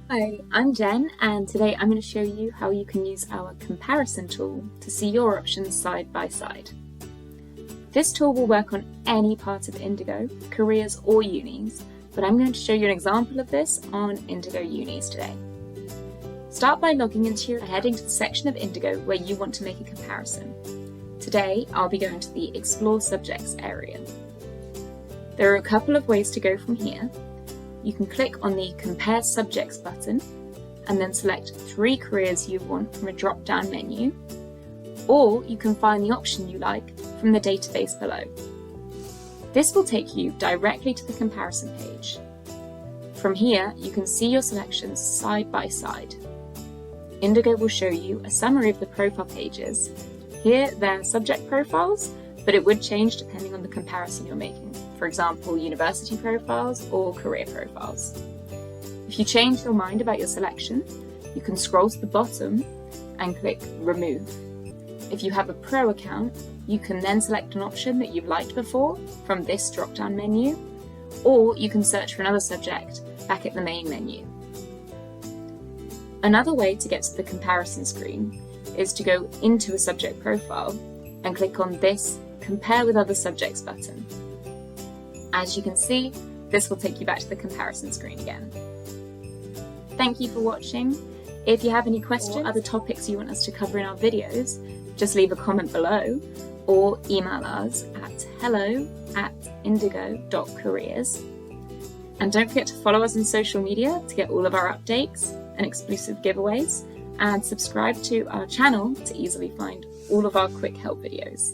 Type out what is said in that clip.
Hi, I'm Jen, and today I'm going to show you how you can use our comparison tool to see your options side by side. This tool will work on any part of Indigo, careers or unis, but I'm going to show you an example of this on Indigo unis today. Start by logging into your heading to the section of Indigo where you want to make a comparison. Today I'll be going to the Explore Subjects area. There are a couple of ways to go from here. You can click on the Compare Subjects button and then select 3 careers you want from a drop-down menu, or you can find the option you like from the database below. This will take you directly to the comparison page. From here, you can see your selections side by side. Indigo will show you a summary of the profile pages. Here, they're subject profiles, but it would change depending on the comparison you're making. For example, university profiles or career profiles. If you change your mind about your selection, you can scroll to the bottom and click Remove. If you have a pro account, you can then select an option that you've liked before from this drop-down menu, or you can search for another subject back at the main menu. Another way to get to the comparison screen is to go into a subject profile and click on this Compare with Other Subjects button. As you can see, this will take you back to the comparison screen again. Thank you for watching. If you have any questions or other topics you want us to cover in our videos, just leave a comment below or email us at hello@indigo.careers. And don't forget to follow us on social media to get all of our updates and exclusive giveaways, and subscribe to our channel to easily find all of our quick help videos.